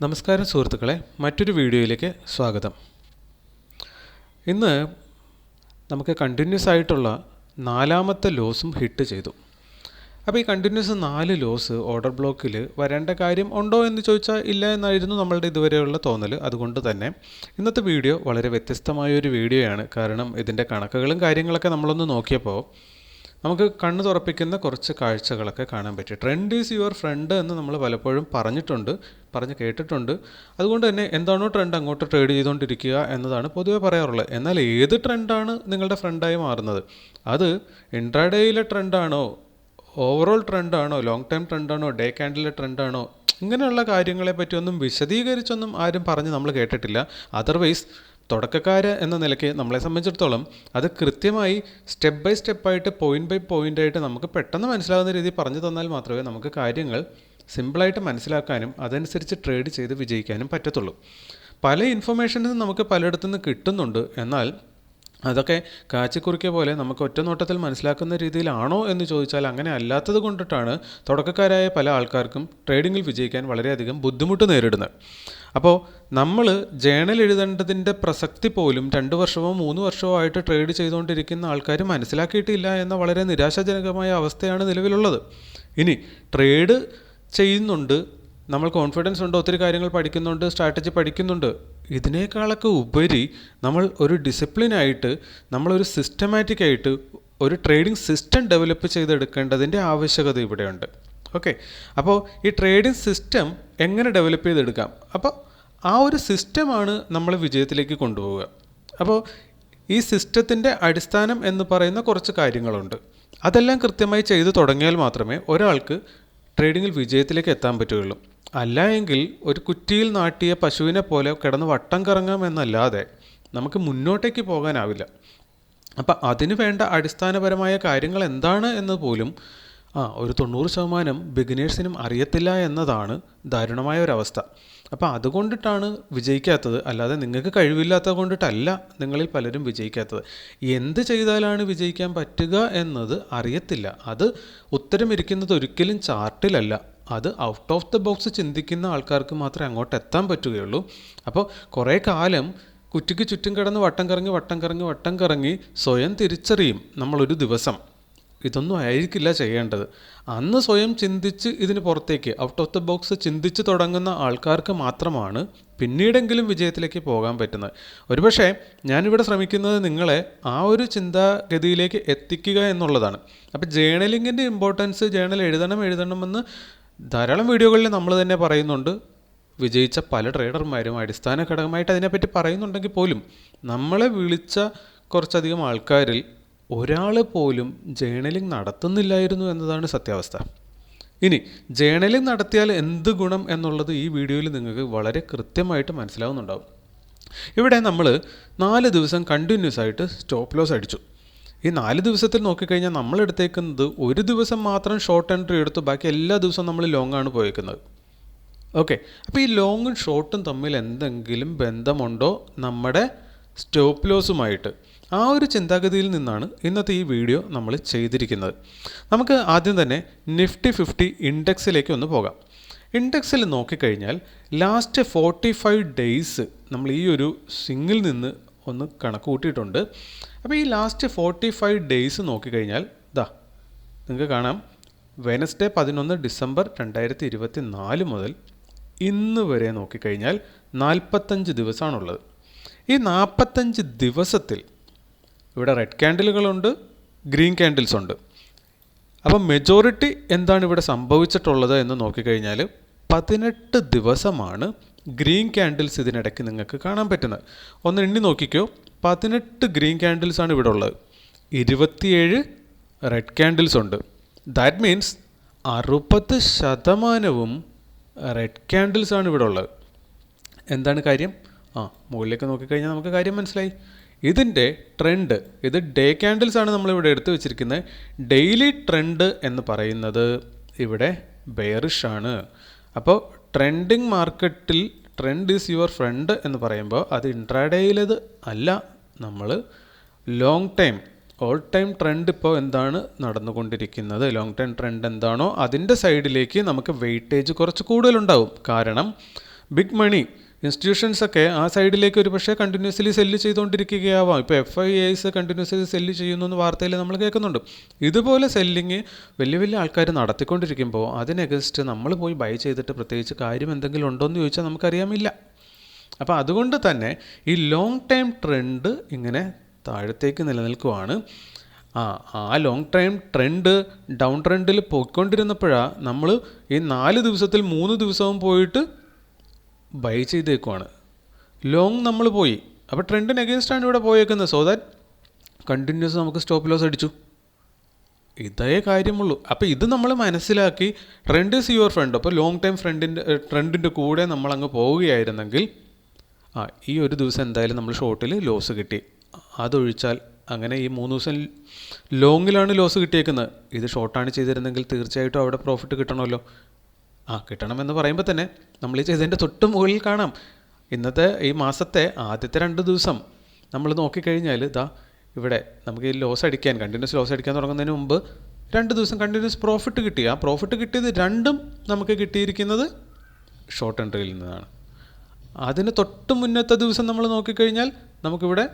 നമസ്കാരം സുഹൃത്തുക്കളെ, മറ്റൊരു വീഡിയോയിലേക്ക് സ്വാഗതം. ഇന്ന് നമുക്ക് കണ്ടിന്യൂസ് ആയിട്ടുള്ള നാലാമത്തെ ലോസും ഹിറ്റ് ചെയ്തു. അപ്പോൾ ഈ കണ്ടിന്യൂസ് 4 ലോസ് ഓർഡർ ബ്ലോക്കിൽ വരേണ്ട കാര്യം ഉണ്ടോ എന്ന് ചോദിച്ചാൽ ഇല്ല എന്നായിരുന്നു നമ്മളുടെ ഇതുവരെയുള്ള തോന്നൽ. അതുകൊണ്ട് തന്നെ ഇന്നത്തെ വീഡിയോ വളരെ വ്യത്യസ്തമായൊരു വീഡിയോയാണ്. കാരണം ഇതിൻ്റെ കണക്കുകളും കാര്യങ്ങളൊക്കെ നമ്മളൊന്ന് നോക്കിയപ്പോൾ നമുക്ക് കണ്ണ് തുറപ്പിക്കുന്ന കുറച്ച് കാഴ്ചകളൊക്കെ കാണാൻ പറ്റി. ട്രെൻഡ് ഈസ് യുവർ ഫ്രണ്ട് എന്ന് നമ്മൾ പലപ്പോഴും പറഞ്ഞ് കേട്ടിട്ടുണ്ട്. അതുകൊണ്ട് തന്നെ എന്താണോ ട്രെൻഡ് അങ്ങോട്ട് ട്രേഡ് ചെയ്തുകൊണ്ടിരിക്കുക എന്നതാണ് പൊതുവെ പറയാറുള്ളത്. എന്നാൽ ഏത് ട്രെൻഡാണ് നിങ്ങളുടെ ഫ്രണ്ടായി മാറുന്നത്? അത് ഇൻട്രാഡേയിലെ ട്രെൻഡാണോ, ഓവറോൾ ട്രെൻഡാണോ, ലോങ് ടൈം ട്രെൻഡാണോ, ഡേ ക്യാൻഡിലെ ട്രെൻഡാണോ, ഇങ്ങനെയുള്ള കാര്യങ്ങളെ പറ്റിയൊന്നും വിശദീകരിച്ചൊന്നും ആരും പറഞ്ഞ് നമ്മൾ കേട്ടിട്ടില്ല. അതർവൈസ് തുടക്കക്കാർ എന്ന നിലയ്ക്ക് നമ്മളെ സംബന്ധിച്ചിടത്തോളം അത് കൃത്യമായി സ്റ്റെപ്പ് ബൈ സ്റ്റെപ്പായിട്ട് പോയിൻ്റ് ബൈ പോയിൻ്റായിട്ട് നമുക്ക് പെട്ടെന്ന് മനസ്സിലാകുന്ന രീതിയിൽ പറഞ്ഞു തന്നാൽ മാത്രമേ നമുക്ക് കാര്യങ്ങൾ സിമ്പിളായിട്ട് മനസ്സിലാക്കാനും അതനുസരിച്ച് ട്രേഡ് ചെയ്ത് വിജയിക്കാനും പറ്റത്തുള്ളൂ. പല ഇൻഫർമേഷനും നമുക്ക് പലയിടത്തു നിന്ന് കിട്ടുന്നുണ്ട്. എന്നാൽ അതൊക്കെ കാച്ചിക്കുറിക്കിയ പോലെ നമുക്ക് ഒറ്റ നോട്ടത്തിൽ മനസ്സിലാക്കുന്ന രീതിയിലാണോ എന്ന് ചോദിച്ചാൽ അങ്ങനെ അല്ലാത്തത് കൊണ്ടിട്ടാണ് തുടക്കക്കാരായ പല ആൾക്കാർക്കും ട്രേഡിങ്ങിൽ വിജയിക്കാൻ വളരെയധികം ബുദ്ധിമുട്ട് നേരിടുന്നത്. അപ്പോൾ നമ്മൾ ജേണൽ എഴുതേണ്ടതിൻ്റെ പ്രസക്തി പോലും 2 വർഷമോ 3 വർഷമോ ആയിട്ട് ട്രേഡ് ചെയ്തുകൊണ്ടിരിക്കുന്ന ആൾക്കാർ മനസ്സിലാക്കിയിട്ടില്ല എന്ന വളരെ നിരാശാജനകമായ അവസ്ഥയാണ് നിലവിലുള്ളത്. ഇനി ട്രേഡ് ചെയ്യുന്നുണ്ട്, നമ്മൾ കോൺഫിഡൻസ് ഉണ്ട്, ഒത്തിരി കാര്യങ്ങൾ പഠിക്കുന്നുണ്ട്, സ്ട്രാറ്റജി പഠിക്കുന്നുണ്ട്. ഇതിനേക്കാളൊക്കെ ഉപരി നമ്മൾ ഒരു ഡിസിപ്ലിനായിട്ട്, നമ്മളൊരു സിസ്റ്റമാറ്റിക്കായിട്ട് ഒരു ട്രേഡിംഗ് സിസ്റ്റം ഡെവലപ്പ് ചെയ്തെടുക്കേണ്ടതിൻ്റെ ആവശ്യകത ഇവിടെയുണ്ട്. ഓക്കെ, അപ്പോൾ ഈ ട്രേഡിംഗ് സിസ്റ്റം എങ്ങനെ ഡെവലപ്പ് ചെയ്തെടുക്കാം? അപ്പോൾ ആ ഒരു സിസ്റ്റമാണ് നമ്മൾ വിജയത്തിലേക്ക് കൊണ്ടുപോവുക. അപ്പോൾ ഈ സിസ്റ്റത്തിൻ്റെ അടിസ്ഥാനം എന്ന് പറയുന്ന കുറച്ച് കാര്യങ്ങളുണ്ട്. അതെല്ലാം കൃത്യമായി ചെയ്തു തുടങ്ങിയാൽ മാത്രമേ ഒരാൾക്ക് ട്രേഡിങ്ങിൽ വിജയത്തിലേക്ക് എത്താൻ പറ്റുകയുള്ളൂ. അല്ല എങ്കിൽ ഒരു കുറ്റിയിൽ നാട്ടിയ പശുവിനെ പോലെ കിടന്ന് വട്ടം കറങ്ങാം എന്നല്ലാതെ നമുക്ക് മുന്നോട്ടേക്ക് പോകാനാവില്ല. അപ്പം അതിന് വേണ്ട അടിസ്ഥാനപരമായ കാര്യങ്ങൾ എന്താണ് എന്ന് പോലും ഒരു 90% ബിഗിനേഴ്സിനും അറിയത്തില്ല എന്നതാണ് ദാരുണമായ ഒരവസ്ഥ. അപ്പോൾ അതുകൊണ്ടിട്ടാണ് വിജയിക്കാത്തത്, അല്ലാതെ നിങ്ങൾക്ക് കഴിവില്ലാത്തത് കൊണ്ടിട്ടല്ല നിങ്ങളിൽ പലരും വിജയിക്കാത്തത്. എന്ത് ചെയ്താലാണ് വിജയിക്കാൻ പറ്റുക എന്നത് അറിയത്തില്ല. അത് ഉത്തരമിരിക്കുന്നത് ഒരിക്കലും ചാർട്ടിലല്ല, അത് ഔട്ട് ഓഫ് ദ ബോക്സ് ചിന്തിക്കുന്ന ആൾക്കാർക്ക് മാത്രമേ അങ്ങോട്ട് എത്താൻ പറ്റുകയുള്ളൂ. അപ്പോൾ കുറേ കാലം കുറ്റിക്ക് ചുറ്റും കിടന്ന് വട്ടം കറങ്ങി സ്വയം തിരിച്ചറിയും നമ്മളൊരു ദിവസം ഇതൊന്നും ആയിരിക്കില്ല ചെയ്യേണ്ടത്. അന്ന് സ്വയം ചിന്തിച്ച് ഇതിന് പുറത്തേക്ക് ഔട്ട് ഓഫ് ദ ബോക്സ് ചിന്തിച്ച് തുടങ്ങുന്ന ആൾക്കാർക്ക് മാത്രമാണ് പിന്നീടെങ്കിലും വിജയത്തിലേക്ക് പോകാൻ പറ്റുന്നത്. ഒരുപക്ഷെ ഞാനിവിടെ ശ്രമിക്കുന്നത് നിങ്ങളെ ആ ഒരു ചിന്താഗതിയിലേക്ക് എത്തിക്കുക എന്നുള്ളതാണ്. അപ്പോൾ ജേണലിങ്ങിൻ്റെ ഇമ്പോർട്ടൻസ്, ജേണൽ എഴുതണമെന്ന് ധാരാളം വീഡിയോകളിൽ നമ്മൾ തന്നെ പറയുന്നുണ്ട്. വിജയിച്ച പല ട്രേഡർമാരും അടിസ്ഥാന ഘടകമായിട്ട് അതിനെപ്പറ്റി പറയുന്നുണ്ടെങ്കിൽ പോലും നമ്മളെ വിളിച്ച കുറച്ചധികം ആൾക്കാരിൽ ഒരാൾ പോലും ജേണലിംഗ് നടത്തുന്നില്ലായിരുന്നു എന്നതാണ് സത്യാവസ്ഥ. ഇനി ജേണലിംഗ് നടത്തിയാൽ എന്ത് ഗുണം എന്നുള്ളത് ഈ വീഡിയോയിൽ നിങ്ങൾക്ക് വളരെ കൃത്യമായിട്ട് മനസ്സിലാവുന്നുണ്ടാവും. ഇവിടെ നമ്മൾ 4 ദിവസം കണ്ടിന്യൂസ് ആയിട്ട് സ്റ്റോപ്പ് ലോസ് അടിച്ചു. ഈ 4 ദിവസത്തിൽ നോക്കിക്കഴിഞ്ഞാൽ നമ്മൾ എടുത്തേക്കുന്നത് ഒരു ദിവസം മാത്രം ഷോർട്ട് എൻട്രി എടുത്തു, ബാക്കി എല്ലാ ദിവസവും നമ്മൾ ലോങ് ആണ് പോയേക്കുന്നത്. ഓക്കെ, അപ്പോൾ ഈ ലോങ്ങും ഷോർട്ടും തമ്മിൽ എന്തെങ്കിലും ബന്ധമുണ്ടോ നമ്മുടെ സ്റ്റോപ്പ് ലോസുമായിട്ട്? ആ ഒരു ചിന്താഗതിയിൽ നിന്നാണ് ഇന്നത്തെ ഈ വീഡിയോ നമ്മൾ ചെയ്തിരിക്കുന്നത്. നമുക്ക് ആദ്യം തന്നെ നിഫ്റ്റി 50 ഇൻഡെക്സിലേക്ക് ഒന്ന് പോകാം. ഇൻഡെക്സിൽ നോക്കിക്കഴിഞ്ഞാൽ ലാസ്റ്റ് 45 ഡേയ്സ് നമ്മൾ ഈ ഒരു സ്വിങ്ങിൽ നിന്ന് ഒന്ന് കണക്ക് കൂട്ടിയിട്ടുണ്ട്. അപ്പോൾ ഈ ലാസ്റ്റ് 45 ഡേയ്സ് നോക്കിക്കഴിഞ്ഞാൽ നിങ്ങൾക്ക് കാണാം, വെനസ്ഡേ 11 ഡിസംബർ 2024 മുതൽ ഇന്ന് വരെ നോക്കിക്കഴിഞ്ഞാൽ 45 ദിവസമാണുള്ളത്. ഈ 45 ദിവസത്തിൽ ഇവിടെ റെഡ് ക്യാൻഡിലുകളുണ്ട്, ഗ്രീൻ ക്യാൻഡിൽസ് ഉണ്ട്. അപ്പം മെജോറിറ്റി എന്താണ് ഇവിടെ സംഭവിച്ചിട്ടുള്ളത് എന്ന് നോക്കിക്കഴിഞ്ഞാൽ 18 ദിവസമാണ് ഗ്രീൻ ക്യാൻഡിൽസ് ഇതിനിടയ്ക്ക് നിങ്ങൾക്ക് കാണാൻ പറ്റുന്നത്. ഒന്ന് എണ്ണി നോക്കിക്കോ, 18 ഗ്രീൻ ക്യാൻഡിൽസാണ് ഇവിടെ ഉള്ളത്, 27 റെഡ് ക്യാൻഡിൽസ് ഉണ്ട്. ദാറ്റ് മീൻസ് 60% റെഡ് ക്യാൻഡിൽസാണ് ഇവിടെ ഉള്ളത്. എന്താണ് കാര്യം? മുകളിലേക്ക് നോക്കിക്കഴിഞ്ഞാൽ നമുക്ക് കാര്യം മനസ്സിലായി. ഇതിൻ്റെ ട്രെൻഡ്, ഇത് ഡേ ക്യാൻഡിൽസ് ആണ് നമ്മളിവിടെ എടുത്തു വെച്ചിരിക്കുന്നത്. ഡെയിലി ട്രെൻഡ് എന്ന് പറയുന്നത് ഇവിടെ ബെയറിഷ് ആണ്. അപ്പോൾ ട്രെൻഡിങ് മാർക്കറ്റിൽ ട്രെൻഡ് ഈസ് യുവർ ഫ്രണ്ട് എന്ന് പറയുമ്പോൾ അത് ഇൻട്രാഡേയിലത് അല്ല, നമ്മൾ long time all time trend ഇപ്പോൾ എന്താണ് നടന്നുകൊണ്ടിരിക്കുന്നത്, ലോങ് ടൈം ട്രെൻഡ് എന്താണോ അതിൻ്റെ സൈഡിലേക്ക് നമുക്ക് വെയിറ്റേജ് കുറച്ച് കൂടുതലുണ്ടാവും. കാരണം ബിഗ് മണി ഇൻസ്റ്റിറ്റ്യൂഷൻസൊക്കെ ആ സൈഡിലേക്ക് ഒരു പക്ഷേ കണ്ടിന്യൂസ്ലി സെല്ല് ചെയ്തുകൊണ്ടിരിക്കുകയാവാം. ഇപ്പോൾ FIIs കണ്ടിന്യൂസ്ലി സെല്ല് ചെയ്യുന്നു എന്ന് വാർത്തയിൽ നമ്മൾ കേൾക്കുന്നുണ്ട്. ഇതുപോലെ സെല്ലിങ് വലിയ വലിയ ആൾക്കാർ നടത്തിക്കൊണ്ടിരിക്കുമ്പോൾ അതിനെഗസ്റ്റ് നമ്മൾ പോയി ബൈ ചെയ്തിട്ട് പ്രത്യേകിച്ച് കാര്യം എന്തെങ്കിലും ഉണ്ടോ എന്ന് ചോദിച്ചാൽ നമുക്കറിയാമില്ല. അപ്പോൾ അതുകൊണ്ട് തന്നെ ഈ ലോങ് ടൈം ട്രെൻഡ് ഇങ്ങനെ താഴത്തേക്ക് നിലനിൽക്കുവാണ്. ആ ലോങ് ടൈം ട്രെൻഡ് ഡൗൺ ട്രെൻഡിൽ പോയിക്കൊണ്ടിരുന്നപ്പോഴാണ് നമ്മൾ ഈ 4 ദിവസത്തിൽ 3 ദിവസവും പോയിട്ട് ബൈ ചെയ്തേക്കുവാണ്. ലോങ് നമ്മൾ പോയി, അപ്പോൾ ട്രെൻഡിന് അഗേൻസ്റ്റാണ് ഇവിടെ പോയേക്കുന്നത്. സോ ദാറ്റ് കണ്ടിന്യൂസ് നമുക്ക് സ്റ്റോപ്പ് ലോസ് അടിച്ചു. ഇതേ കാര്യമുള്ളൂ. അപ്പോൾ ഇത് നമ്മൾ മനസ്സിലാക്കി ട്രെൻഡ് ഈസ് യുവർ ഫ്രണ്ട്. അപ്പോൾ ലോങ് ടൈം ട്രെൻഡിൻ്റെ കൂടെ നമ്മളങ്ങ് പോവുകയായിരുന്നെങ്കിൽ ഈ ഒരു ദിവസം എന്തായാലും നമ്മൾ ഷോർട്ടിൽ ലോസ് കിട്ടി. അതൊഴിച്ചാൽ അങ്ങനെ ഈ 3 ദിവസം ലോങ്ങിലാണ് ലോസ് കിട്ടിയേക്കുന്നത്. ഇത് ഷോർട്ടാണ് ചെയ്തിരുന്നെങ്കിൽ തീർച്ചയായിട്ടും അവിടെ പ്രോഫിറ്റ് കിട്ടണമല്ലോ. കിട്ടണമെന്ന് പറയുമ്പോൾ തന്നെ നമ്മൾ ഈ ചെയ്തതിൻ്റെ തൊട്ട് മുകളിൽ കാണാം. ഇന്നത്തെ ഈ മാസത്തെ ആദ്യത്തെ 2 ദിവസം നമ്മൾ നോക്കിക്കഴിഞ്ഞാൽ ഇവിടെ നമുക്ക് ഈ ലോസ് അടിക്കാൻ കണ്ടിന്യൂസ് ലോസ് അടിക്കാൻ തുടങ്ങുന്നതിന് മുമ്പ് 2 ദിവസം കണ്ടിന്യൂസ് പ്രോഫിറ്റ് കിട്ടി. ആ പ്രോഫിറ്റ് കിട്ടിയത് രണ്ടും നമുക്ക് കിട്ടിയിരിക്കുന്നത് ഷോർട്ട് എൻട്രിയിൽ നിന്നാണ്. അതിന് തൊട്ട് മുന്നത്തെ ദിവസം നമ്മൾ നോക്കിക്കഴിഞ്ഞാൽ നമുക്കിവിടെ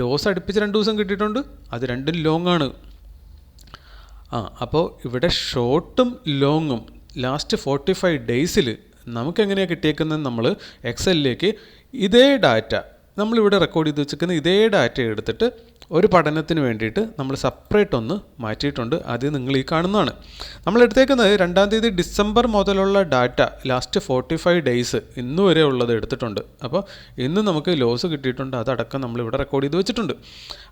ലോസ് അടുപ്പിച്ച് 2 ദിവസം കിട്ടിയിട്ടുണ്ട്. അത് രണ്ടും ലോങ് ആണ്. അപ്പോൾ ഇവിടെ ഷോർട്ടും ലോങ്ങും ലാസ്റ്റ് 45 ഡേയ്സിൽ നമുക്കെങ്ങനെയാണ് കിട്ടിയേക്കുന്നത്? നമ്മൾ എക്സലിലേക്ക് ഇതേ ഡാറ്റ നമ്മളിവിടെ റെക്കോർഡ് ചെയ്ത് വെച്ചിരിക്കുന്ന ഇതേ ഡാറ്റ എടുത്തിട്ട് ഒരു പഠനത്തിന് വേണ്ടിയിട്ട് നമ്മൾ സെപ്പറേറ്റ് ഒന്ന് മാറ്റിയിട്ടുണ്ട്. അത് നിങ്ങൾ ഈ കാണുന്നതാണ്. നമ്മൾ എടുത്തേക്കുന്നത് 2-ാം തീയതി ഡിസംബർ മുതലുള്ള ഡാറ്റ ലാസ്റ്റ് 45 ഡേയ്സ് ഇന്ന് വരെ ഉള്ളത് എടുത്തിട്ടുണ്ട്. അപ്പോൾ ഇന്ന് നമുക്ക് ലോസ് കിട്ടിയിട്ടുണ്ട്, അതടക്കം നമ്മളിവിടെ റെക്കോർഡ് ചെയ്ത് വെച്ചിട്ടുണ്ട്.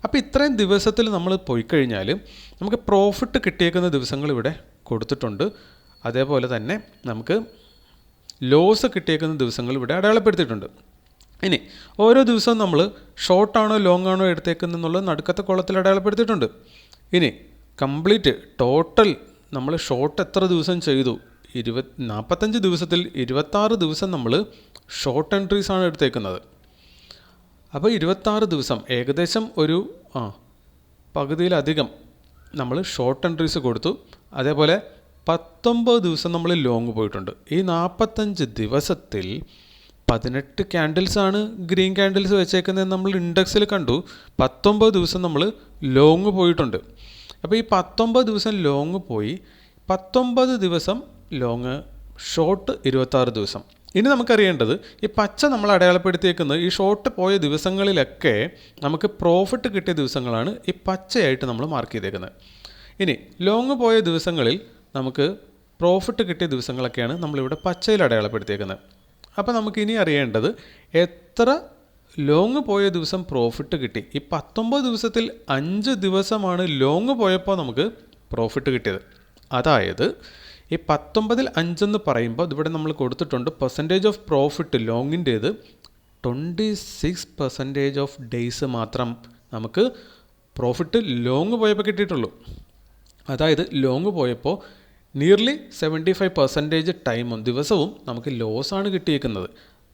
അപ്പോൾ ഇത്രയും ദിവസത്തിൽ നമ്മൾ പോയി കഴിഞ്ഞാൽ നമുക്ക് പ്രോഫിറ്റ് കിട്ടിയേക്കുന്ന ദിവസങ്ങൾ ഇവിടെ കൊടുത്തിട്ടുണ്ട്. അതേപോലെ തന്നെ നമുക്ക് ലോസ് കിട്ടിയേക്കുന്ന ദിവസങ്ങൾ ഇവിടെ അടയാളപ്പെടുത്തിയിട്ടുണ്ട്. ഇനി ഓരോ ദിവസവും നമ്മൾ ഷോർട്ടാണോ ലോങ് ആണോ എടുത്തേക്കുന്നുള്ളത് നടുക്കത്തെ കോളത്തിൽ അടയാളപ്പെടുത്തിയിട്ടുണ്ട്. ഇനി കംപ്ലീറ്റ് ടോട്ടൽ നമ്മൾ ഷോർട്ട് എത്ര ദിവസം ചെയ്തു? 45 ദിവസത്തിൽ 26 ദിവസം നമ്മൾ ഷോർട്ട് എൻട്രീസാണ് എടുത്തേക്കുന്നത്. അപ്പോൾ 26 ദിവസം ഏകദേശം ഒരു പകുതിയിലധികം നമ്മൾ ഷോർട്ട് എൻട്രീസ് കൊടുത്തു. അതേപോലെ 19 ദിവസം നമ്മൾ ലോങ് പോയിട്ടുണ്ട്. ഈ 45 ദിവസത്തിൽ 18 ക്യാൻഡിൽസാണ് ഗ്രീൻ ക്യാൻഡിൽസ് വെച്ചേക്കുന്നത് നമ്മൾ ഇൻഡെക്സിൽ കണ്ടു. 19 ദിവസം നമ്മൾ ലോങ് പോയിട്ടുണ്ട്. അപ്പോൾ ഈ 19 ദിവസം ലോങ് പോയി, 19 ദിവസം ലോങ്, ഷോർട്ട് 26 ദിവസം. ഇനി നമുക്കറിയേണ്ടത് ഈ പച്ച നമ്മൾ അടയാളപ്പെടുത്തിയേക്കുന്നത് ഈ ഷോർട്ട് പോയ ദിവസങ്ങളിലൊക്കെ നമുക്ക് പ്രോഫിറ്റ് കിട്ടിയ ദിവസങ്ങളാണ് ഈ പച്ചയായിട്ട് നമ്മൾ മാർക്ക് ചെയ്തേക്കുന്നത്. ഇനി ലോങ് പോയ ദിവസങ്ങളിൽ നമുക്ക് പ്രോഫിറ്റ് കിട്ടിയ ദിവസങ്ങളൊക്കെയാണ് നമ്മളിവിടെ പച്ചയിൽ അടയാളപ്പെടുത്തിയേക്കുന്നത്. അപ്പോൾ നമുക്കിനി അറിയേണ്ടത് എത്ര ലോങ് പോയ ദിവസം പ്രോഫിറ്റ് കിട്ടി. ഈ 19 ദിവസത്തിൽ 5 ദിവസമാണ് ലോങ് പോയപ്പോൾ നമുക്ക് പ്രോഫിറ്റ് കിട്ടിയത്. അതായത് ഈ 19-ൽ 5 എന്ന് പറയുമ്പോൾ ഇവിടെ നമ്മൾ കൊടുത്തിട്ടുണ്ട് പെർസെൻറ്റേജ് ഓഫ് പ്രോഫിറ്റ് ലോങ്ങിൻ്റേത് 26% ഓഫ് ഡേയ്സ് മാത്രം നമുക്ക് പ്രോഫിറ്റ് ലോങ് പോയപ്പോൾ കിട്ടിയിട്ടുള്ളൂ. അതായത് ലോങ് പോയപ്പോൾ നിയർലി 75% ടൈമും ദിവസവും നമുക്ക് ലോസാണ് കിട്ടിയേക്കുന്നത്.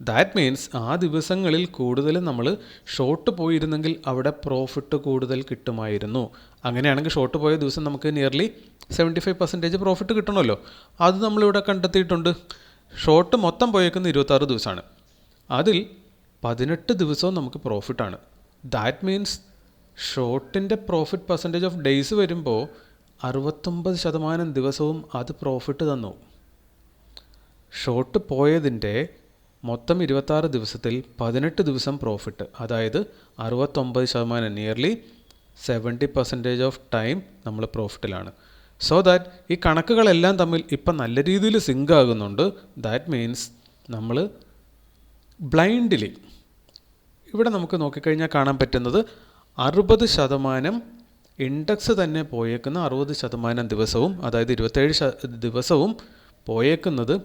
ദാറ്റ് മീൻസ് ആ ദിവസങ്ങളിൽ കൂടുതൽ നമ്മൾ ഷോർട്ട് പോയിരുന്നെങ്കിൽ അവിടെ പ്രോഫിറ്റ് കൂടുതൽ കിട്ടുമായിരുന്നു. അങ്ങനെയാണെങ്കിൽ ഷോർട്ട് പോയ ദിവസം നമുക്ക് നിയർലി 75% പ്രോഫിറ്റ് കിട്ടണമല്ലോ. അത് നമ്മളിവിടെ കണ്ടെത്തിയിട്ടുണ്ട്. ഷോർട്ട് മൊത്തം പോയേക്കുന്ന 26 ദിവസമാണ്. അതിൽ 18 ദിവസവും നമുക്ക് പ്രോഫിറ്റാണ്. ദാറ്റ് മീൻസ് ഷോർട്ടിൻ്റെ പ്രോഫിറ്റ് പെർസെൻറ്റേജ് ഓഫ് ഡേയ്സ് വരുമ്പോൾ 69% ദിവസവും അത് പ്രോഫിറ്റ് തന്നു. ഷോർട്ട് പോയതിൻ്റെ മൊത്തം 26 ദിവസത്തിൽ 18 ദിവസം പ്രോഫിറ്റ്, അതായത് 69%, നിയർലി 70% ഓഫ് ടൈം നമ്മൾ പ്രോഫിറ്റിലാണ്. സോ ദാറ്റ് ഈ കണക്കുകളെല്ലാം തമ്മിൽ ഇപ്പം നല്ല രീതിയിൽ സിങ്ക് ആകുന്നുണ്ട്. ദാറ്റ് മീൻസ് നമ്മൾ ബ്ലൈൻഡ്ലി ഇവിടെ നമുക്ക് നോക്കിക്കഴിഞ്ഞാൽ കാണാൻ പറ്റുന്നത് 60% ഇൻഡെക്സ് തന്നെ പോയേക്കുന്ന 60% ദിവസവും, അതായത് 27 ദിവസവും പോയേക്കുന്നത്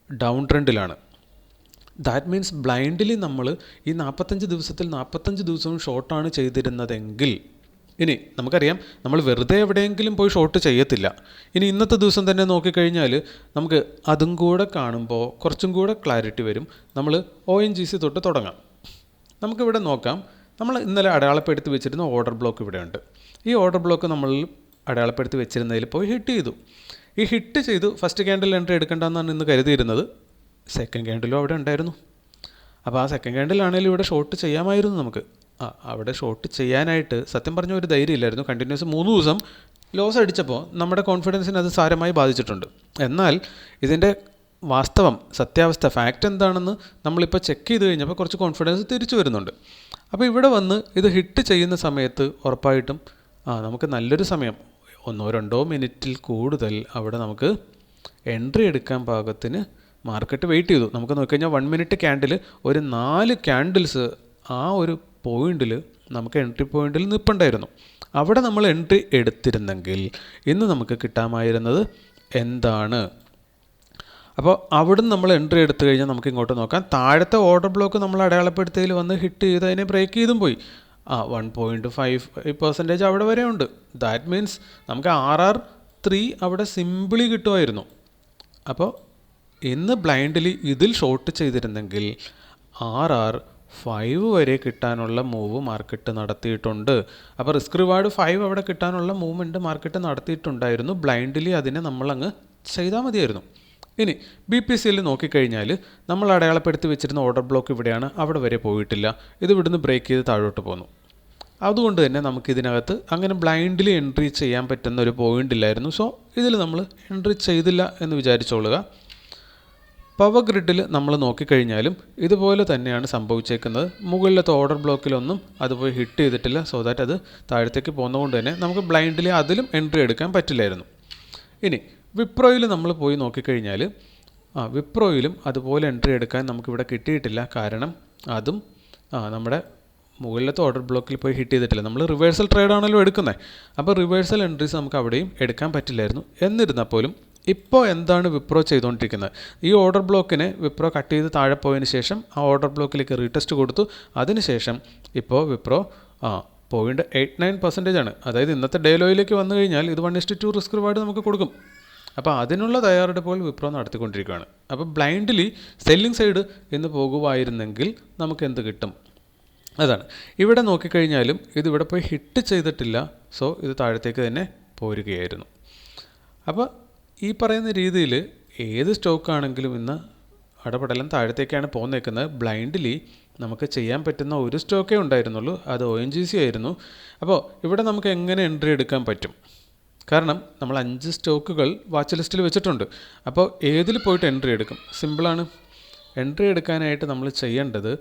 ഡൗൺ ട്രെൻഡിലാണ്. ദാറ്റ് മീൻസ് ബ്ലൈൻഡ്ലി നമ്മൾ ഈ 45 ദിവസത്തിൽ 45 ദിവസവും ഷോർട്ടാണ് ചെയ്തിരുന്നതെങ്കിൽ, ഇനി നമുക്കറിയാം നമ്മൾ വെറുതെ എവിടെയെങ്കിലും പോയി ഷോർട്ട് ചെയ്യത്തില്ല. ഇനി ഇന്നത്തെ ദിവസം തന്നെ നോക്കിക്കഴിഞ്ഞാൽ നമുക്ക് അതും കൂടെ കാണുമ്പോൾ കുറച്ചും കൂടെ ക്ലാരിറ്റി വരും. നമ്മൾ ONGC തൊട്ട് തുടങ്ങാം. നമുക്കിവിടെ നോക്കാം. നമ്മൾ ഇന്നലെ അടയാളപ്പെടുത്തി വെച്ചിരുന്ന ഓർഡർ ബ്ലോക്ക് ഇവിടെയുണ്ട്. ഈ ഓർഡർ ബ്ലോക്ക് നമ്മൾ അടയാളപ്പെടുത്തി വെച്ചിരുന്നതിൽ പോയി ഹിറ്റ് ചെയ്തു. ഈ ഹിറ്റ് ചെയ്തു ഫസ്റ്റ് ക്യാൻഡിൽ എൻട്രി എടുക്കേണ്ടതെന്നാണ് ഇന്ന് കരുതിയിരുന്നത്. സെക്കൻഡ് ക്യാൻഡിലും അവിടെ ഉണ്ടായിരുന്നു. അപ്പോൾ ആ സെക്കൻഡ് ക്യാൻഡിലാണെങ്കിലും ഇവിടെ ഷോർട്ട് ചെയ്യാമായിരുന്നു നമുക്ക്. അവിടെ ഷോർട്ട് ചെയ്യാനായിട്ട് സത്യം പറഞ്ഞ ഒരു ധൈര്യമില്ലായിരുന്നു. കണ്ടിന്യൂസ് 3 ദിവസം ലോസ് അടിച്ചപ്പോൾ നമ്മുടെ കോൺഫിഡൻസിനെ അത് സാരമായി ബാധിച്ചിട്ടുണ്ട്. എന്നാൽ ഇതിൻ്റെ വാസ്തവം, സത്യാവസ്ഥ, ഫാക്റ്റ് എന്താണെന്ന് നമ്മളിപ്പോൾ ചെക്ക് ചെയ്ത് കഴിഞ്ഞപ്പോൾ കുറച്ച് കോൺഫിഡൻസ് തിരിച്ചു വരുന്നുണ്ട്. അപ്പോൾ ഇവിടെ വന്ന് ഇത് ഹിറ്റ് ചെയ്യുന്ന സമയത്ത് ഉറപ്പായിട്ടും നമുക്ക് നല്ലൊരു സമയം 1-2 മിനിറ്റിൽ കൂടുതൽ അവിടെ നമുക്ക് എൻട്രി എടുക്കാൻ പാകത്തിന് മാർക്കറ്റ് വെയിറ്റ് ചെയ്തു. നമുക്ക് നോക്കിക്കഴിഞ്ഞാൽ 1 മിനിറ്റ് ക്യാൻഡിൽ ഒരു 4 ക്യാൻഡിൽസ് ആ ഒരു പോയിന്റിൽ നമുക്ക് എൻട്രി പോയിന്റിൽ നിൽപ്പുണ്ടായിരുന്നു. അവിടെ നമ്മൾ എൻട്രി എടുത്തിരുന്നെങ്കിൽ ഇന്ന് നമുക്ക് കിട്ടാമായിരുന്നത് എന്താണ്? അപ്പോൾ അവിടുന്ന് നമ്മൾ എൻട്രി എടുത്തു കഴിഞ്ഞാൽ നമുക്ക് ഇങ്ങോട്ട് നോക്കാം. താഴത്തെ ഓർഡർ ബ്ലോക്ക് നമ്മൾ അടയാളപ്പെടുത്തിയതിൽ വന്ന് ഹിറ്റ് ചെയ്ത് അതിനെ ബ്രേക്ക് ചെയ്തും പോയി. 1.5% അവിടെ വരെ ഉണ്ട്. ദാറ്റ് മീൻസ് നമുക്ക് RR3 അവിടെ സിമ്പിളി കിട്ടുമായിരുന്നു. അപ്പോൾ ഇന്ന് ബ്ലൈൻഡ്ലി ഇതിൽ ഷോർട്ട് ചെയ്തിരുന്നെങ്കിൽ RR5 വരെ കിട്ടാനുള്ള മൂവ് മാർക്കറ്റ് നടത്തിയിട്ടുണ്ട്. അപ്പോൾ റിസ്ക് റിവാർഡ് 5 അവിടെ കിട്ടാനുള്ള മൂവ്മെൻറ്റ് മാർക്കറ്റ് നടത്തിയിട്ടുണ്ടായിരുന്നു. ബ്ലൈൻഡ്ലി അതിനെ നമ്മളങ്ങ് ചെയ്താൽ മതിയായിരുന്നു. ഇനി BPCL നോക്കിക്കഴിഞ്ഞാൽ നമ്മൾ അടയാളപ്പെടുത്തി വെച്ചിരുന്ന ഓർഡർ ബ്ലോക്ക് ഇവിടെയാണ്, അവിടെ വരെ പോയിട്ടില്ല. ഇത് ഇവിടുന്ന് ബ്രേക്ക് ചെയ്ത് താഴോട്ട് പോന്നു. അതുകൊണ്ട് തന്നെ നമുക്കിതിനകത്ത് അങ്ങനെ ബ്ലൈൻഡ്ലി എൻട്രി ചെയ്യാൻ പറ്റുന്ന ഒരു പോയിൻ്റ് ഇല്ലായിരുന്നു. സോ ഇതിൽ നമ്മൾ എൻട്രി ചെയ്തില്ല എന്ന് വിചാരിച്ചോളുക. പവർ ഗ്രിഡിൽ നമ്മൾ നോക്കിക്കഴിഞ്ഞാലും ഇതുപോലെ തന്നെയാണ് സംഭവിച്ചേക്കുന്നത്. മുകളിലത്തെ ഓർഡർ ബ്ലോക്കിലൊന്നും അത് പോയി ഹിറ്റ് ചെയ്തിട്ടില്ല. സോ ദാറ്റ് അത് താഴത്തേക്ക് പോകുന്നതുകൊണ്ട് തന്നെ നമുക്ക് ബ്ലൈൻഡ്ലി അതിലും എൻട്രി എടുക്കാൻ പറ്റില്ലായിരുന്നു. ഇനി വിപ്രോയിൽ നമ്മൾ പോയി നോക്കിക്കഴിഞ്ഞാൽ വിപ്രോയിലും അതുപോലെ എൻട്രി എടുക്കാൻ നമുക്കിവിടെ കിട്ടിയിട്ടില്ല. കാരണം അതും നമ്മുടെ മുകളിലത്തെ ഓർഡർ ബ്ലോക്കിൽ പോയി ഹിറ്റ് ചെയ്തിട്ടില്ല. നമ്മൾ റിവേഴ്സൽ ട്രേഡാണല്ലോ എടുക്കുന്നത്. അപ്പോൾ റിവേഴ്സൽ എൻട്രീസ് നമുക്ക് അവിടെയും എടുക്കാൻ പറ്റില്ലായിരുന്നു. എന്നിരുന്നാൽ പോലും ഇപ്പോൾ എന്താണ് വിപ്രോ ചെയ്തുകൊണ്ടിരിക്കുന്നത്? ഈ ഓർഡർ ബ്ലോക്കിനെ വിപ്രോ കട്ട് ചെയ്ത് താഴെ പോയതിന് ശേഷം ആ ഓർഡർ ബ്ലോക്കിലേക്ക് റീടെസ്റ്റ് കൊടുത്തു. അതിനുശേഷം ഇപ്പോൾ വിപ്രോ 0.89% ആണ്. അതായത് ഇന്നത്തെ ഡേ ലോയിലേക്ക് വന്നു കഴിഞ്ഞാൽ ഇത് 1:2 റിസ്ക് റിവാർഡ് നമുക്ക് കൊടുക്കും. അപ്പോൾ അതിനുള്ള തയ്യാറെടുപ്പുകൾ വിപ്രോ നടത്തിക്കൊണ്ടിരിക്കുകയാണ്. അപ്പോൾ ബ്ലൈൻഡ്ലി സെല്ലിംഗ് സൈഡ് എന്ന് പോകുമായിരുന്നെങ്കിൽ നമുക്ക് എന്ത് കിട്ടും? അതാണ് ഇവിടെ നോക്കിക്കഴിഞ്ഞാലും ഇതിവിടെ പോയി ഹിറ്റ് ചെയ്തിട്ടില്ല. സോ ഇത് താഴത്തേക്ക് തന്നെ പോരുകയായിരുന്നു. അപ്പോൾ ഈ പറയുന്ന രീതിയിൽ ഏത് സ്റ്റോക്കാണെങ്കിലും ഇന്ന് അടപടലം താഴത്തേക്കാണ് പോന്നേക്കുന്നത്. ബ്ലൈൻഡ്ലി നമുക്ക് ചെയ്യാൻ പറ്റുന്ന ഒരു സ്റ്റോക്കേ ഉണ്ടായിരുന്നുള്ളൂ, അത് ONGC ആയിരുന്നു. അപ്പോൾ ഇവിടെ നമുക്ക് എങ്ങനെ എൻട്രി എടുക്കാൻ പറ്റും? കാരണം നമ്മൾ 5 സ്റ്റോക്കുകൾ വാച്ച് ലിസ്റ്റിൽ വെച്ചിട്ടുണ്ട്. അപ്പോൾ ഏതിൽ പോയിട്ട് എൻട്രി എടുക്കും? സിമ്പിളാണ്. എൻട്രി എടുക്കാനായിട്ട് നമ്മൾ ചെയ്യേണ്ടത്,